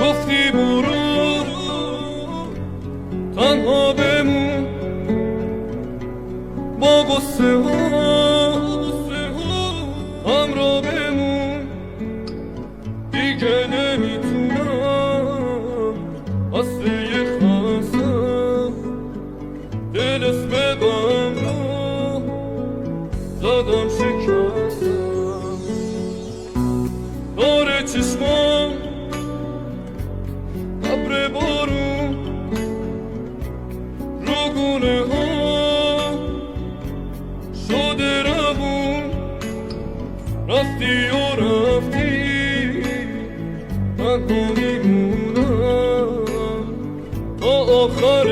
گفتی برو تنها بمون با غصه ها همراه بمون، دیگه نمیتونم اصل یه خواستم دل اسم غم رو زدم شکستم. داره چشمام ابر بارون رو گونه ها شده روون، رفتی و رفتی تنها میمونم تا آخر